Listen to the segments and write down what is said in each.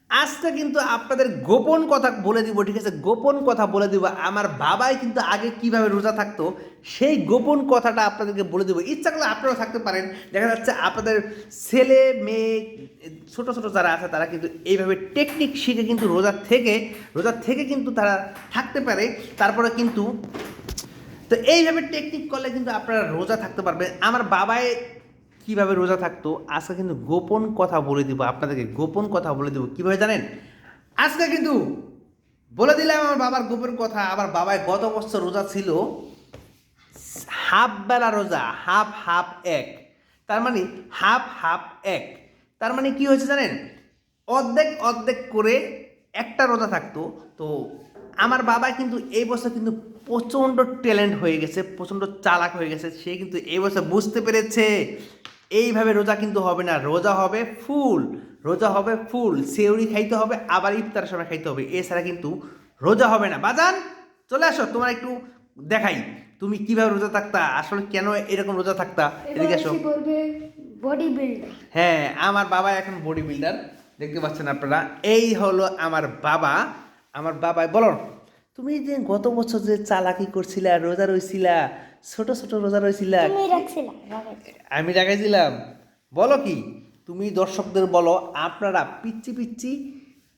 আজকে কিন্তু আপনাদের গোপন কথা বলে দিব, ঠিক আছে? গোপন কথা বলে দিব। আমার বাবাই কিন্তু আগে কিভাবে রোজা থাকতো সেই গোপন কথাটা আপনাদেরকে বলে দেবো। ইচ্ছা করলে আপনারাও থাকতে পারেন। দেখা যাচ্ছে আপনাদের ছেলে মেয়ে ছোট ছোট যারা আছে তারা কিন্তু এইভাবে টেকনিক শিখে কিন্তু রোজা থেকে কিন্তু তারা থাকতে পারে। তারপরে কিন্তু তো এইভাবে টেকনিক করলে কিন্তু আপনারা রোজা থাকতে পারবেন। আমার বাবাই কিভাবে রোজা থাকতো আজকে কিন্তু গোপন কথা বলে দিব আপনাদেরকে। গোপন কথা বলে দিব কিভাবে জানেন? আজকে কিন্তু বলে দিলাম আমার বাবার গোপন কথা। আমার বাবাই গত বছর রোজা ছিল হাফ বেলা রোজা, হাফ হাফ এক, তার মানে হাফ হাফ এক। তার মানে কি হয়েছে জানেন? অর্ধেক অর্ধেক করে একটা রোজা থাকতো। তো আমার বাবা কিন্তু এই বছর কিন্তু প্রচণ্ড ট্যালেন্ট হয়ে গেছে, প্রচণ্ড চালাক হয়ে গেছে। সে কিন্তু এই বছর বুঝতে পেরেছে এইভাবে রোজা কিন্তু হবে না, রোজা হবে ফুল, রোজা হবে ফুল। সেউরি খাইতে হবে, আবার ইফতারের সময় খাইতে হবে, এছাড়া কিন্তু রোজা হবে না। বাজান চলে আসো, তোমার একটু দেখাই তুমি কিভাবে রোজা থাকতা, আসলে কেন এরকম রোজা থাকতা। এদিকে আসো। Body builder. হ্যাঁ, আমার বাবা এখন বডি বিল্ডার, দেখতে পাচ্ছেন আপনারা। এই হলো আমার বাবা। আমার বাবাই বলো, তুমি যে গত বছর যে চালাকি করছিলা, রোজা রইছিলা, ছোট ছোট রোজা রইছিলা, তুমি রাখছিলা আমি রাখাইছিলাম, বলো কি তুমি দর্শকদের বলো। আপনারা পিচ্ছি পিচ্ছি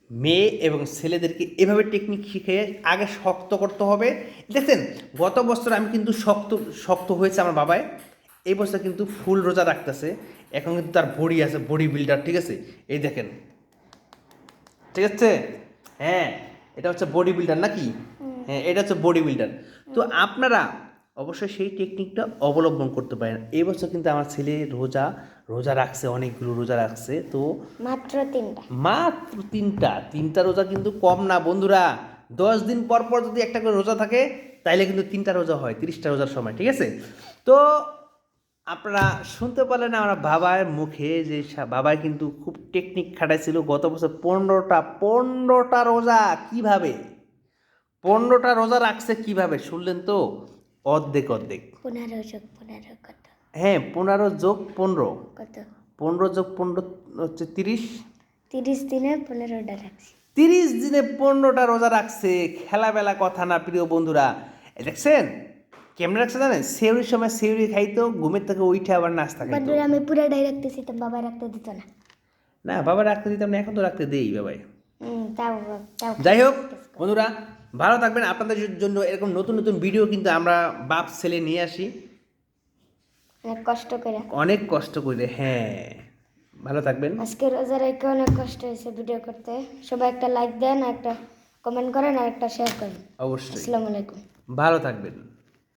মেয়ে এবং ছেলেদেরকে এভাবে টেকনিক শিখে আগে শক্ত করতে হবে। দেখছেন গত বছর আমি কিন্তু শক্ত শক্ত হয়েছে আমার বাবাই, এই বছর কিন্তু ফুল রোজা রাখতেছে। এখন কিন্তু তার বডি আছে, বডি বিল্ডার, ঠিক আছে? এই দেখেন, ঠিক আছে? হ্যাঁ, এটা হচ্ছে বডি বিল্ডার নাকি? হ্যাঁ, এটা হচ্ছে বডি বিল্ডার। তো আপনারা অবশ্যই সেই টেকনিকটা অবলম্বন করতে পারেন। এই বছর কিন্তু আমার ছেলে রোজা রোজা রাখছে, অনেকগুলো রোজা রাখছে। তো মাত্র 3টা। মাত্র তিনটা রোজা কিন্তু কম না বন্ধুরা। 10 দিন পর পর যদি একটা করে রোজা থাকে তাইলে কিন্তু 3টা রোজা হয় 30টা রোজার সময়, ঠিক আছে? তো আপনারা শুনতে পারলেন আমার বাবার মুখে যে বাবাই কিন্তু খুব টেকনিক খাটাইছিল গত বছর। 15টা রোজা কিভাবে, 15টা রোজা রাখছে কিভাবে শুনলেন তো? অর্ধেক অর্ধেক। 15 কত? হ্যাঁ, 15 যোগ 15, কত? 15 যোগ 15 হচ্ছে 30। 30 দিনে 15টা রাখছি। 30 দিনে 15টা রোজা রাখছে, খেলাবেলা কথা না প্রিয় বন্ধুরা। দেখছেন কেমনে রাখছে জানেন? সেউরির সময় সেউরি খাইতো, ঘুমের থেকে উঠে আবার নাস্তা খাইতো। বন্ধুরা আমি পুরাটাই রাখতেছি, তো বাবা রাখতে দিত না। না, বাবা রাখতে দিতাম না, এখন তো রাখতে দেই বাবাই। তাও তাও যাই হোক বন্ধুরা, ভালো থাকবেন। আপনাদের জন্য এরকম নতুন নতুন ভিডিও কিন্তু আমরা বাপ ছেলে নিয়ে আসি অনেক কষ্ট করে। অনেক কষ্ট করে। হ্যাঁ, ভালো থাকবেন। আজকে রোজা রেখে অনেক কষ্ট হয়েছে ভিডিও করতে। সবাই একটা লাইক দেন, একটা কমেন্ট করেন আর একটা শেয়ার করেন। অবশ্যই আসসালামু আলাইকুম। ভালো থাকবেন।